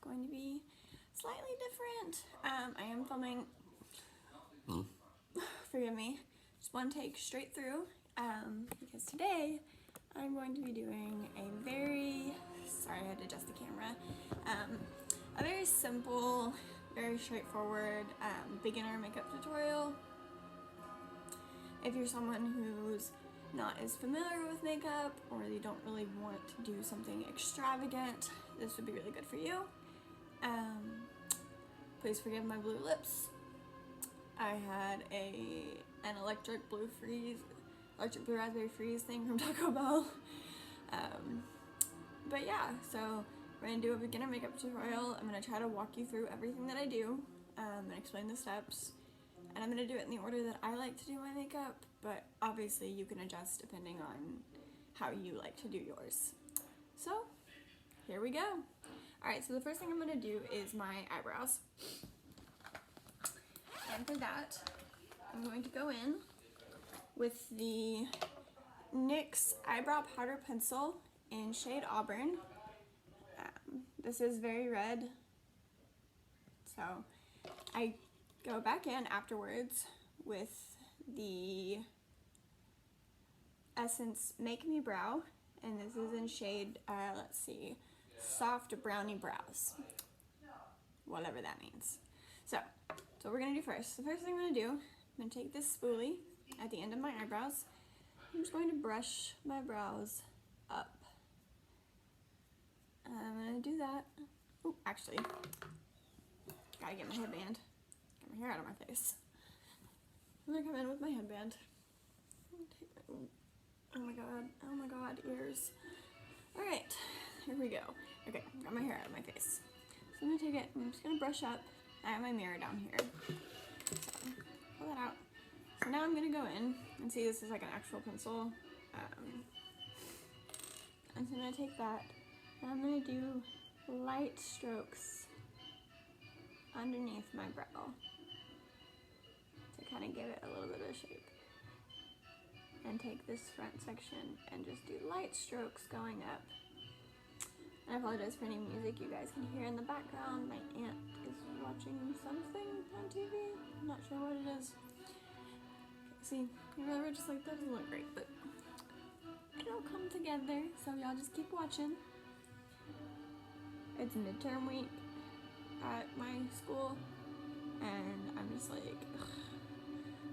going to be slightly different. I am filming, forgive me, just one take straight through, because today I'm going to be doing a very, sorry I had to adjust the camera, a very simple, very straightforward beginner makeup tutorial. If you're someone who's not as familiar with makeup, or you don't really want to do something extravagant, this would be really good for you. Please forgive my blue lips. I had an electric blue raspberry freeze thing from Taco Bell. But yeah, so we're gonna do a beginner makeup tutorial. I'm gonna try to walk you through everything that I do and explain the steps. And I'm gonna do it in the order that I like to do my makeup, but obviously you can adjust depending on how you like to do yours. So, here we go. Alright, so the first thing I'm gonna do is my eyebrows. And for that, I'm going to go in with the NYX Eyebrow Powder Pencil in shade Auburn. This is very red, so I go back in afterwards with the Essence Make Me Brow, and this is in shade, let's see, Soft Brownie Brows, whatever that means. So what we're going to do first. The first thing I'm going to do, I'm going to take this spoolie at the end of my eyebrows. I'm just going to brush my brows up. I'm going to do that. Oh, actually, gotta get my headband. Get my hair out of my face. I'm going to come in with my headband. Oh my god, ears. Alright, here we go. Okay, got my hair out of my face. So I'm going to take it, I'm just going to brush up. I have my mirror down here. So, pull that out. So now I'm going to go in and see this is like an actual pencil. And so I'm going to take that and I'm going to do light strokes underneath my brow to kind of give it a little bit of shape. And take this front section and just do light strokes going up. And I apologize for any music you guys can hear in the background. My aunt is watching something on TV. I'm not sure what it is. See, your river just like that doesn't look great, but it'll come together, so y'all just keep watching. It's midterm week at my school, and I'm just like, ugh,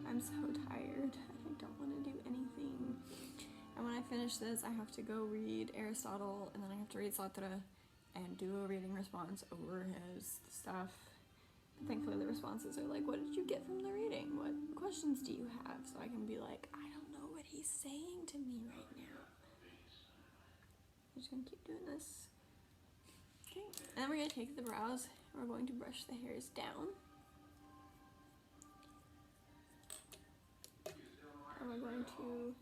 I'm so tired. I don't want to do anything. And when I finish this, I have to go read Aristotle, and then I have to read Sartre, and do a reading response over his stuff. But thankfully the responses are like, what did you get from the reading? What questions do you have? So I can be like, I don't know what he's saying to me right now. I'm just gonna keep doing this. Okay, and then we're gonna take the brows, and we're going to brush the hairs down. And we're going to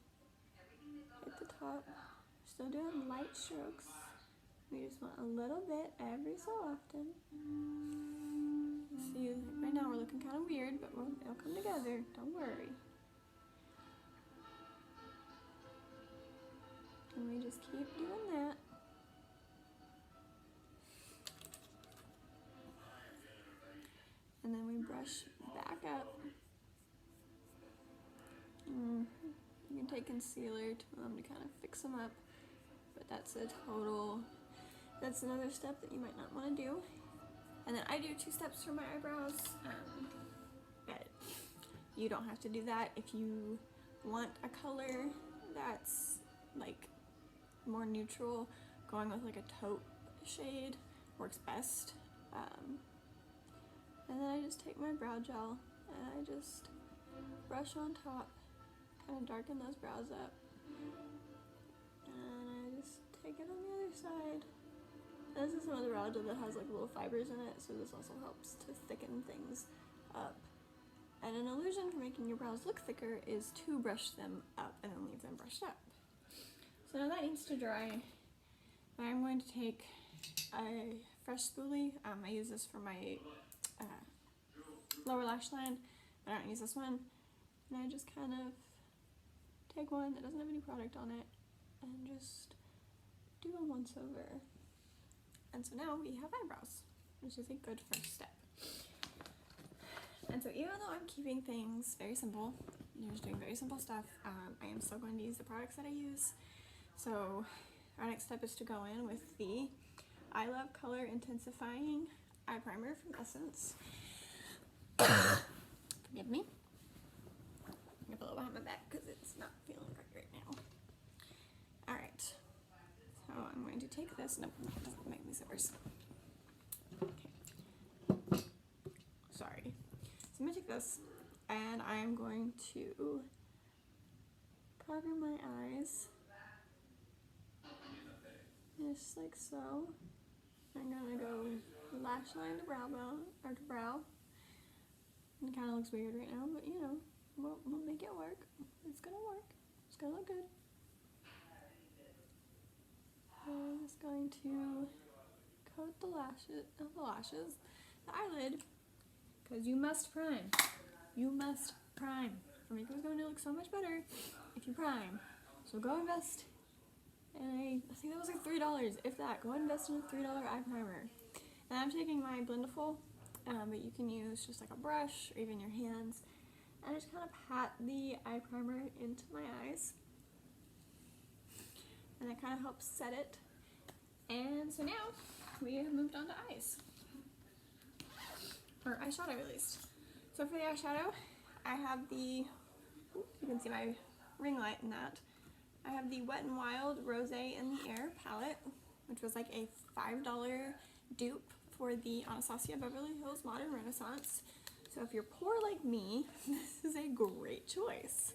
hit the top, still doing light strokes. We just want a little bit every so often. See, right now we're looking kind of weird, but it'll come together, don't worry. And we just keep doing that. And then we brush back up. You can take concealer to kind of fix them up, but that's another step that you might not want to do. And then I do 2 steps for my eyebrows, but you don't have to do that. If you want a color that's like more neutral, going with like a taupe shade works best. And then I just take my brow gel and I just brush on top, kind of darken those brows up. And I just take it on the other side. And this is some of the brow gel that has like little fibers in it, so this also helps to thicken things up. And an illusion for making your brows look thicker is to brush them up and then leave them brushed up. So now that needs to dry. I'm going to take a fresh spoolie. I use this for my lower lash line, but I don't use this one. And I just kind of take one that doesn't have any product on it and just do a once over. And so now we have eyebrows. which is a good first step. And so even though I'm keeping things very simple, just doing very simple stuff, I am still going to use the products that I use. So our next step is to go in with the I Love Color Intensifying Eye Primer from Essence. Forgive me. I'm gonna put a little behind my back because it's not feeling right now. Alright. So I'm going to take this. Nope, that doesn't make me zippers. Okay. Sorry. So I'm gonna take this and I am going to cover my eyes. Just like so. I'm gonna go lash line to brow bone, or to brow. It kind of looks weird right now, but you know, we'll make it work. It's gonna work. It's gonna look good. I'm just going to coat the lashes, the eyelid, because you must prime. You must prime. Your makeup is going to look so much better if you prime. So go invest in I think that was like $3, if that. Go invest in a $3 eye primer. And I'm taking my Blendiful, but you can use just like a brush or even your hands. And just kind of pat the eye primer into my eyes. And that kind of helps set it. And so now we have moved on to eyes. Or eyeshadow at least. So for the eyeshadow, I have the, you can see my ring light in that. I have the Wet n Wild Rosé in the Air palette, which was like a $5 dupe for the Anastasia Beverly Hills Modern Renaissance. So if you're poor like me, this is a great choice.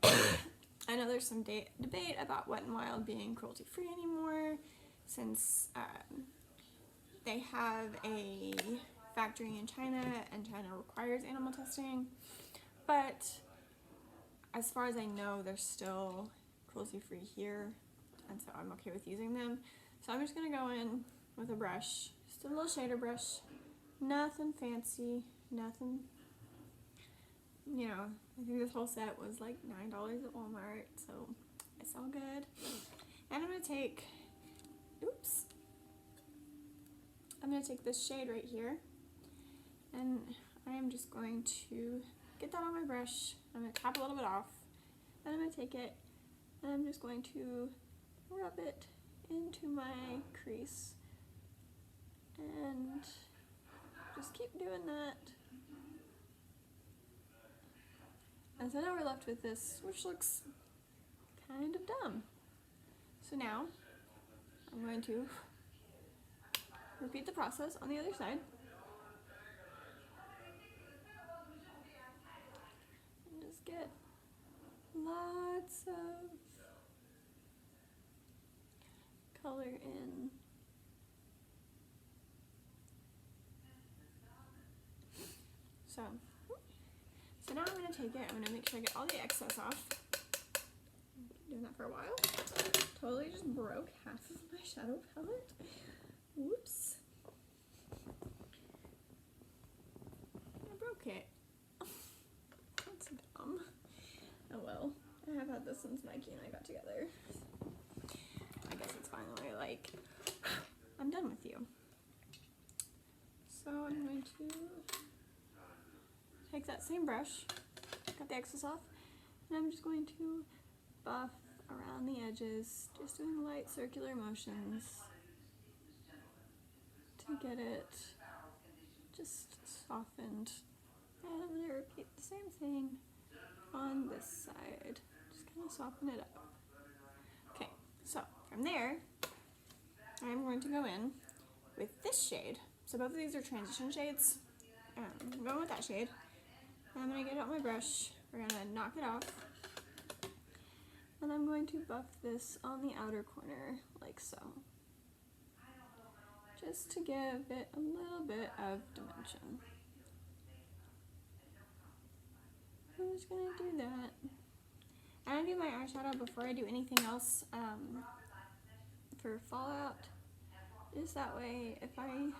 I know there's some debate about Wet n Wild being cruelty-free anymore, since they have a factory in China and China requires animal testing, but as far as I know, they're still cruelty-free here, and so I'm okay with using them. So I'm just going to go in with a brush, just a little shader brush, nothing fancy, nothing, you know, I think this whole set was like $9 at Walmart, so it's all good. And I'm going to take, I'm going to take this shade right here, and I am just going to get that on my brush. I'm going to tap a little bit off, and I'm going to take it, and I'm just going to rub it into my crease, and just keep doing that. And so now we're left with this, which looks kind of dumb. So now I'm going to repeat the process on the other side. And just get lots of color in. So now I'm going to take it, I'm going to make sure I get all the excess off. I've been doing that for a while. Totally just broke half of my shadow palette. Whoops. I broke it. That's dumb. Oh well. I have had this since Mikey and I got together. I guess it's finally like, I'm done with you. So I'm going to take that same brush, got the excess off, and I'm just going to buff around the edges, just doing light circular motions to get it just softened. And I'm going to repeat the same thing on this side, just kind of soften it up. Okay, so from there, I'm going to go in with this shade. So both of these are transition shades. I'm going with that shade. And I'm going to get out my brush, we're going to knock it off, and I'm going to buff this on the outer corner, like so, just to give it a little bit of dimension. I'm just going to do that. And I do my eyeshadow before I do anything else for fallout, just that way if I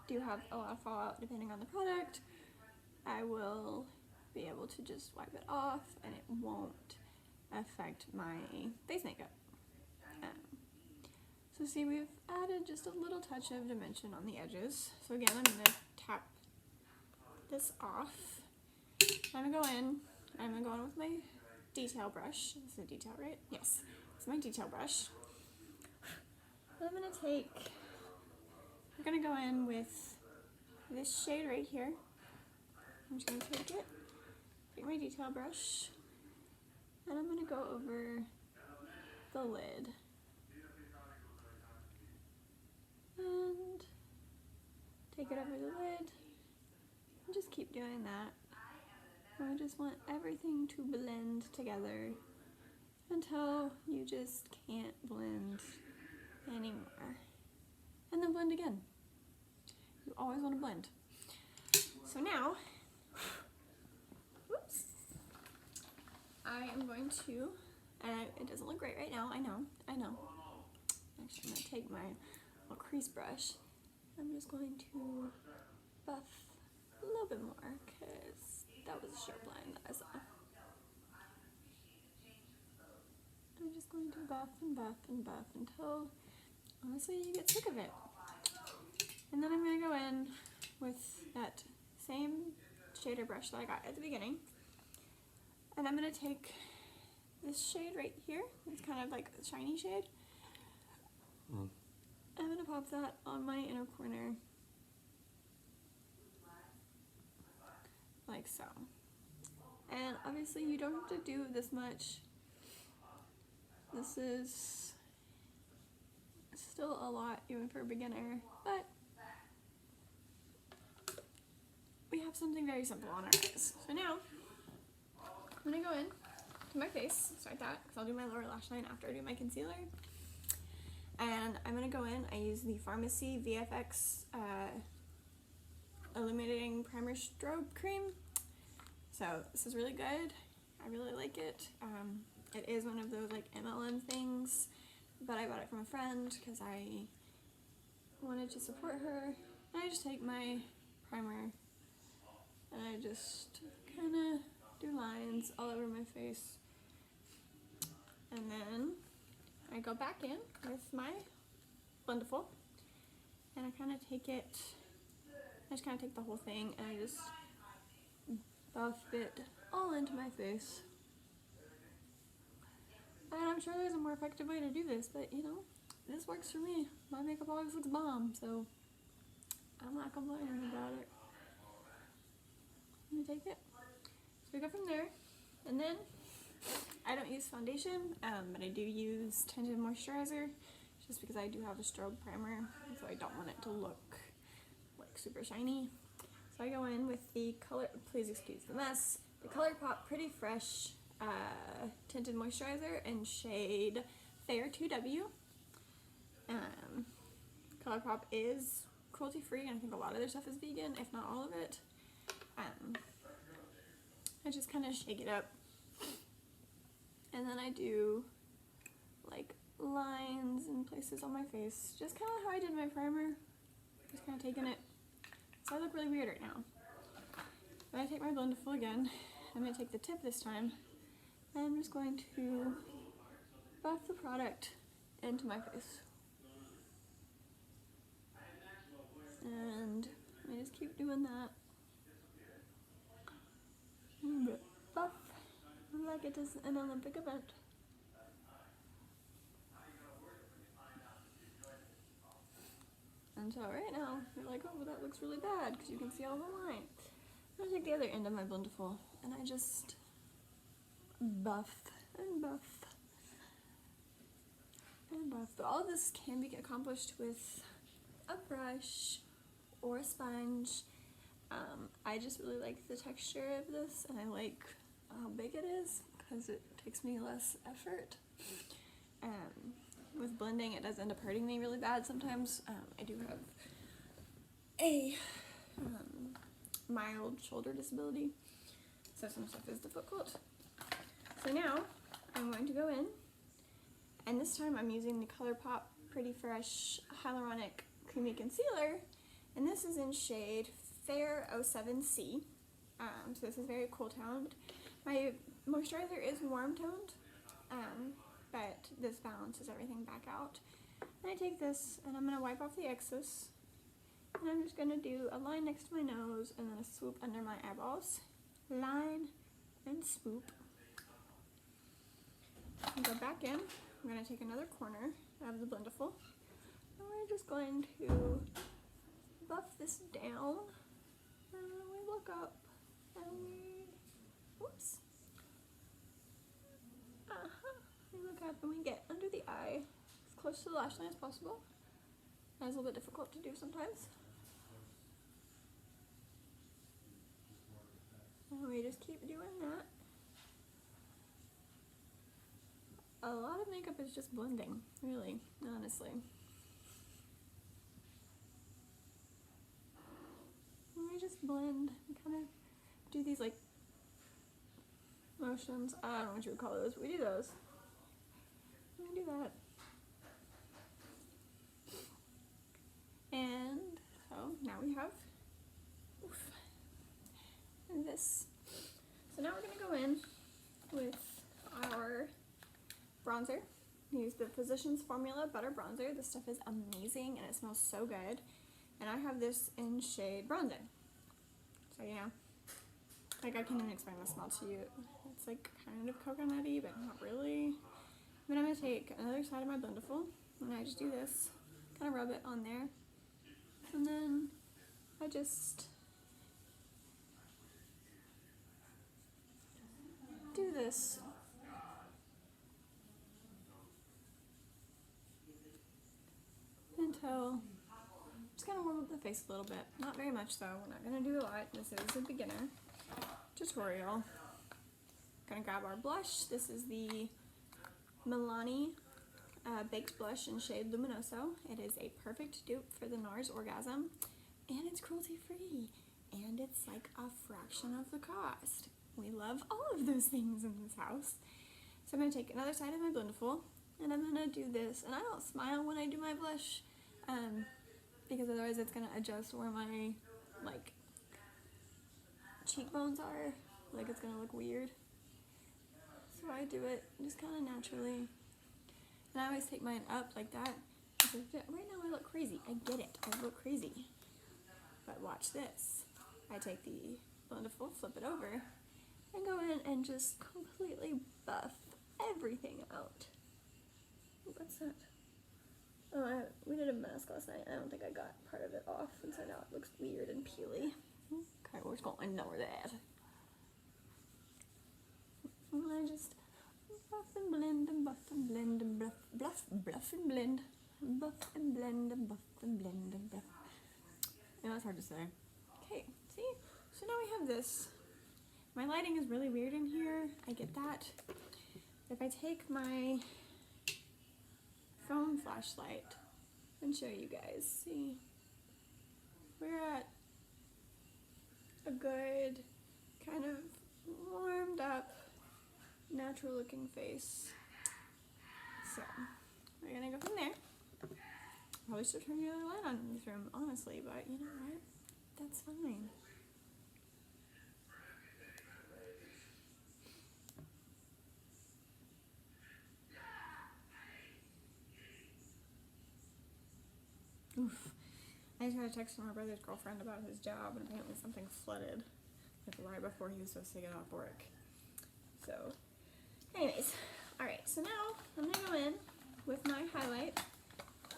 do have a lot of fallout depending on the product, I will be able to just wipe it off and it won't affect my face makeup. So see, we've added just a little touch of dimension on the edges. So again, I'm going to tap this off. I'm going to go in. I'm going to go in with my detail brush. This is a detail, right? Yes, it's my detail brush. And I'm going to take, we're going to go in with this shade right here. I'm just going to take my detail brush, and I'm going to go over the lid. And take it over the lid, and just keep doing that. I just want everything to blend together until you just can't blend anymore. And then blend again. You always want to blend. So now, whoops, I am going to, and it doesn't look great right now, I know. Actually, I'm going to take my little crease brush. I'm just going to buff a little bit more because that was a sharp line that I saw. I'm just going to buff and buff and buff until, honestly, you get sick of it. And then I'm going to go in with that same shader brush that I got at the beginning. And I'm going to take this shade right here. It's kind of like a shiny shade. I'm going to pop that on my inner corner. Like so. And obviously you don't have to do this much. This is still a lot even for a beginner, but we have something very simple on our eyes. So now I'm going to go in to my face, start that, because I'll do my lower lash line after I do my concealer. And I'm going to go in, I use the Pharmacy VFX Illuminating Primer Strobe Cream. So this is really good. I really like it. It is one of those like MLM things, but I bought it from a friend because I wanted to support her. And I just take my primer and I just kind of do lines all over my face. And then I go back in with my Blendiful and I kind of take it, I just kind of take the whole thing and I just buff it all into my face. And I'm sure there's a more effective way to do this, but you know, this works for me. My makeup always looks bomb, so I'm not complaining about it. I'm gonna take it. So we go from there, and then I don't use foundation, but I do use tinted moisturizer, just because I do have a strobe primer, so I don't want it to look like super shiny. So I go in with the color, please excuse the mess, the ColourPop Pretty Fresh tinted moisturizer in shade Fair 2W. ColourPop is cruelty free, and I think a lot of their stuff is vegan, if not all of it. I just kind of shake it up, and then I do like lines and places on my face, just kind of how I did my primer, just kind of taking it. So I look really weird right now. Then I take my Blendiful again. I'm going to take the tip this time. And I'm just going to buff the product into my face. And I just keep doing that. Buff like it is an Olympic event. And so right now, you're like, oh, that looks really bad because you can see all the line. I'm going to take the other end of my Blendiful and I just buff and buff and buff. But all of this can be accomplished with a brush or a sponge. I just really like the texture of this, and I like how big it is because it takes me less effort. With blending, it does end up hurting me really bad sometimes. I do have a mild shoulder disability, so some stuff is difficult. So now I'm going to go in, and this time I'm using the ColourPop Pretty Fresh Hyaluronic Creamy Concealer, and this is in shade Fair 07C. So this is very cool toned. My moisturizer is warm toned, but this balances everything back out. I take this and I'm going to wipe off the excess. And I'm just going to do a line next to my nose and then a swoop under my eyeballs. Line and swoop. And go back in. I'm going to take another corner of the Blendiful. And we're just going to buff this down. And we look up and we, whoops. We look up and we get under the eye as close to the lash line as possible. That's a little bit difficult to do sometimes. And we just keep doing that. A lot of makeup is just blending, really, honestly. And we just blend and kind of do these like motions. I don't know what you would call those, but we do those. And we do that. And so now we have this. So now we're going to go in with our bronzer. Use the Physicians Formula Butter Bronzer. This stuff is amazing and it smells so good. And I have this in shade Bronzer. So you know, like I can't even explain the smell to you. It's like kind of coconutty, but not really. Then I'm going to take another side of my Blendiful and I just do this, kind of rub it on there. And then I just do this. Until, just kind of warm up the face a little bit. Not very much though, we're not going to do a lot. This is a beginner tutorial. Gonna grab our blush. This is the Milani Baked Blush in shade Luminoso. It is a perfect dupe for the NARS Orgasm, and it's cruelty free, and it's like a fraction of the cost. We love all of those things in this house. So I'm going to take another side of my Blendiful, and I'm going to do this, and I don't smile when I do my blush, because otherwise it's going to adjust where my, like, cheekbones are, like it's going to look weird. So I do it just kind of naturally. And I always take mine up like that. Right now I look crazy. I get it. I look crazy. But watch this. I take the Blendiful, flip it over, and go in and just completely buff everything out. What's that? Oh, we did a mask last night. I don't think I got part of it off, and so now it looks weird and peely. Okay, we're just going to ignore that. And I just buff and blend and buff and blend and bluff and blend. Buff and blend and buff and blend and buff. Yeah, that's hard to say. Okay, see? So now we have this. My lighting is really weird in here. I get that. If I take my phone flashlight and show you guys, see? We're at a good kind of warmed up, natural looking face. So we're gonna go from there. Probably should turn the other light on in this room, honestly, but you know what? That's fine. Oof. I just got a text from my brother's girlfriend about his job, and apparently something flooded like right before he was supposed to get off work. So, anyways, alright, so now I'm going to go in with my highlight,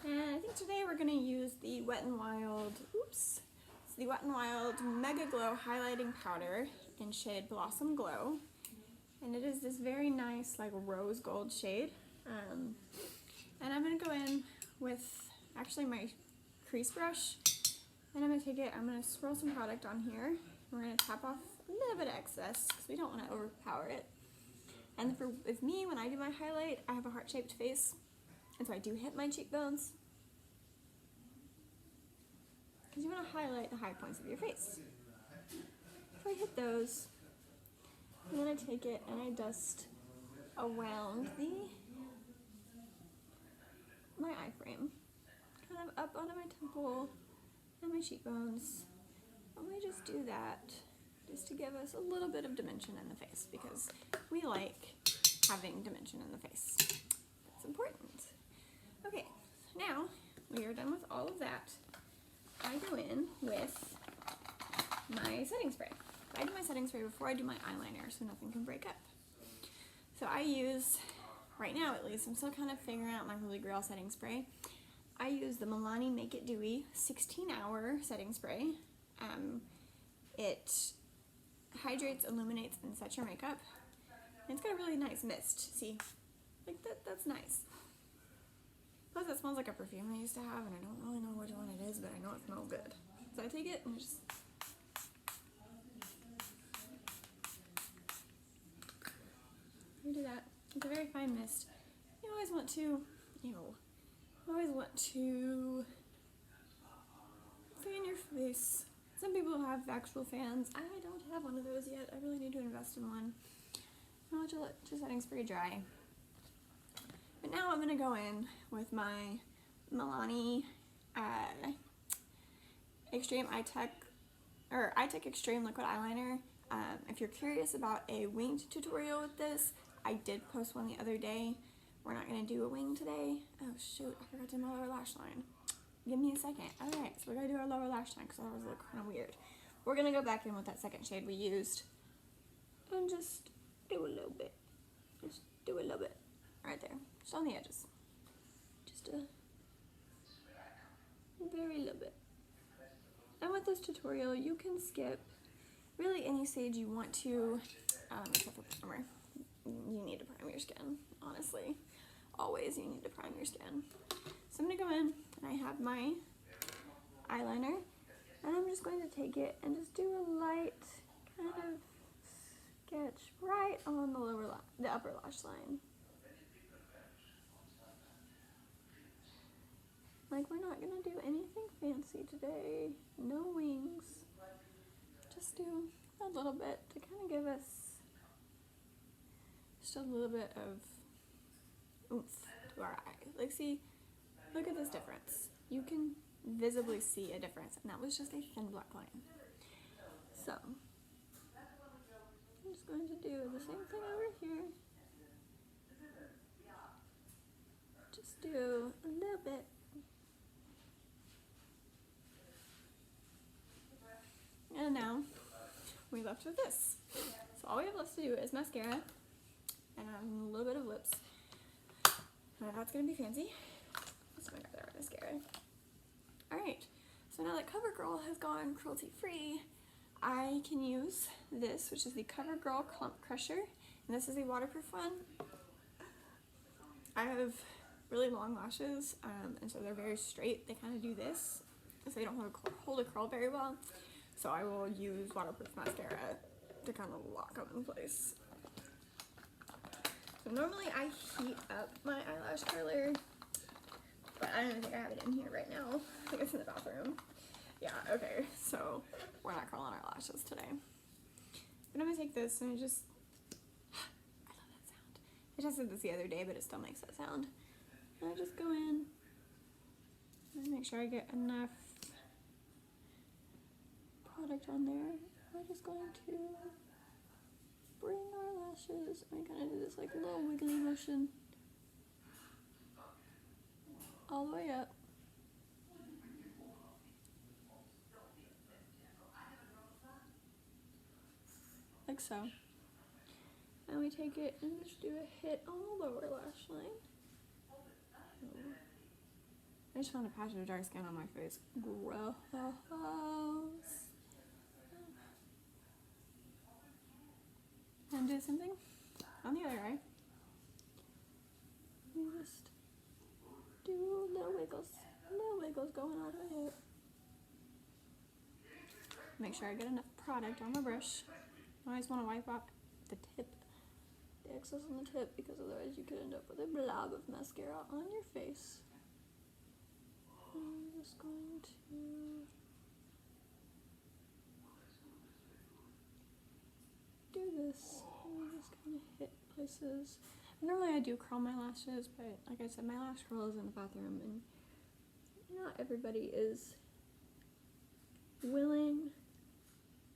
and I think today we're going to use the Wet n Wild, it's the Wet n Wild Mega Glow Highlighting Powder in shade Blossom Glow, and it is this very nice like rose gold shade, and I'm going to go in with actually my crease brush, and I'm going to take it, I'm going to swirl some product on here. We're going to tap off a little bit of excess because we don't want to overpower it. And with me, when I do my highlight, I have a heart-shaped face, and so I do hit my cheekbones because you want to highlight the high points of your face. So I hit those, and then I take it and I dust around my eye frame, kind of up onto my temple and my cheekbones. And we just do that just to give us a little bit of dimension in the face because we like having dimension in the face. That's important. Okay, now we are done with all of that. I go in with my setting spray. I do my setting spray before I do my eyeliner so nothing can break up. So I use, right now at least, I'm still kind of figuring out my holy grail setting spray. I use the Milani Make It Dewy 16-hour setting spray. It hydrates, illuminates, and sets your makeup. And it's got a really nice mist. See? Like that's nice. Plus it smells like a perfume I used to have, and I don't really know which one it is, but I know it smells good. So I take it and just do that. It's a very fine mist. You always want to, fan your face. Some people have actual fans. I don't have one of those yet. I really need to invest in one. I'll let your setting spray dry. But now I'm going to go in with my Milani Extreme iTech Extreme Liquid Eyeliner. If you're curious about a winged tutorial with this, I did post one the other day. We're not going to do a wing today. Oh shoot, I forgot to do my lower lash line. Give me a second. Alright, so we're going to do our lower lash line because that was kind of weird. We're going to go back in with that second shade we used and just do a little bit. Just do a little bit. Right there. Just on the edges. Just a very little bit. And with this tutorial, you can skip really any stage you want to, except for primer. You need to prime your skin, honestly. Always you need to prime your skin. So I'm going to go in, and I have my eyeliner, and I'm just going to take it and just do a light kind of sketch right on the upper lash line. Like, we're not going to do anything fancy today. No wings. Just do a little bit to kind of give us just a little bit of oomph to our eye. Like, see, look at this difference. You can visibly see a difference, and that was just a thin black line. So, I'm just going to do the same thing over here. Just do a little bit. And now, we're left with this. So all we have left to do is mascara, and a little bit of lips. Now that's going to be fancy. Let's grab our mascara. Alright, so now that CoverGirl has gone cruelty-free, I can use this, which is the CoverGirl Clump Crusher, and this is a waterproof one. I have really long lashes, and so they're very straight. They kind of do this, so they don't hold a curl very well. So I will use waterproof mascara to kind of lock them in place. So normally I heat up my eyelash curler, but I don't think I have it in here right now. I think it's in the bathroom. Yeah, okay, so we're not curling our lashes today. But I'm gonna take this and I love that sound. I tested this the other day, but it still makes that sound. And I just go in and make sure I get enough product on there. We're just going to bring our lashes and kind of do this like little wiggly motion all the way up. Like so. And we take it and just do a hit on the lower lash line. I just found a patch of dark skin on my face. Gross. And do something on the other eye. You just do little wiggles going all the way up. Make sure I get enough product on my brush. I always want to wipe out the tip, the excess on the tip, because otherwise you could end up with a blob of mascara on your face. I'm just going to do this and just kind of hit places. Normally I do curl my lashes, but like I said, my lash curl is in the bathroom, and not everybody is willing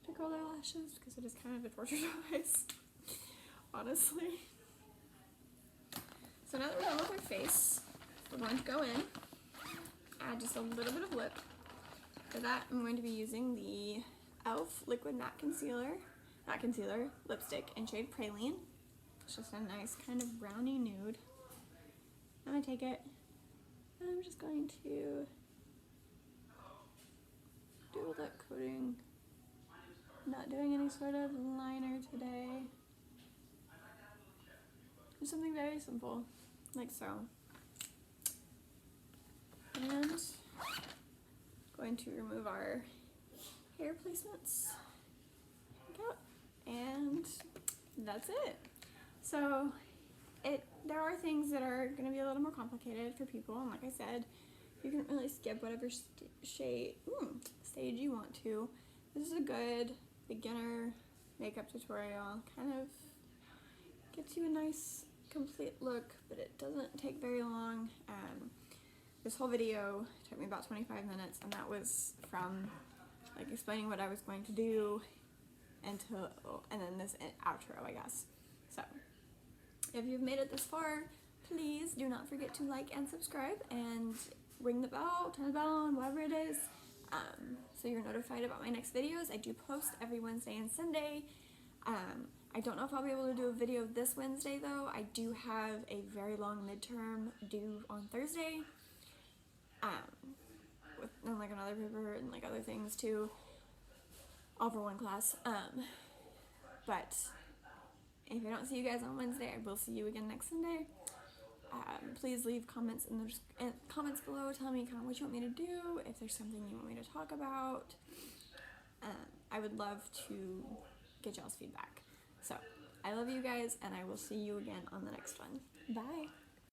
to curl their lashes because it is kind of a torture device, honestly. So now that we're done with our face, we're going to go in add just a little bit of lip. For that, I'm going to be using the e.l.f. Liquid Matte Lipstick in shade Praline. It's just a nice kind of brownie nude. I'm going to take it and I'm just going to do a lip coating. I'm not doing any sort of liner today. Just something very simple, like so. And going to remove our hair placements. And that's it. So there are things that are going to be a little more complicated for people, and like I said, you can really skip whatever stage you want to. This is a good beginner makeup tutorial. Kind of gets you a nice complete look, but it doesn't take very long. This whole video took me about 25 minutes, and that was from like explaining what I was going to do and then this outro, I guess. So if you've made it this far, please do not forget to like and subscribe and ring the bell, turn the bell on, whatever it is, so you're notified about my next videos. I do post every Wednesday and Sunday. I don't know if I'll be able to do a video this Wednesday though. I do have a very long midterm due on Thursday, and like another paper and like other things too, all for one class. But if I don't see you guys on Wednesday, I will see you again next Sunday. Please leave comments in the comments below. Tell me kind of what you want me to do, if there's something you want me to talk about. I would love to get y'all's feedback. So I love you guys, and I will see you again on the next one. Bye.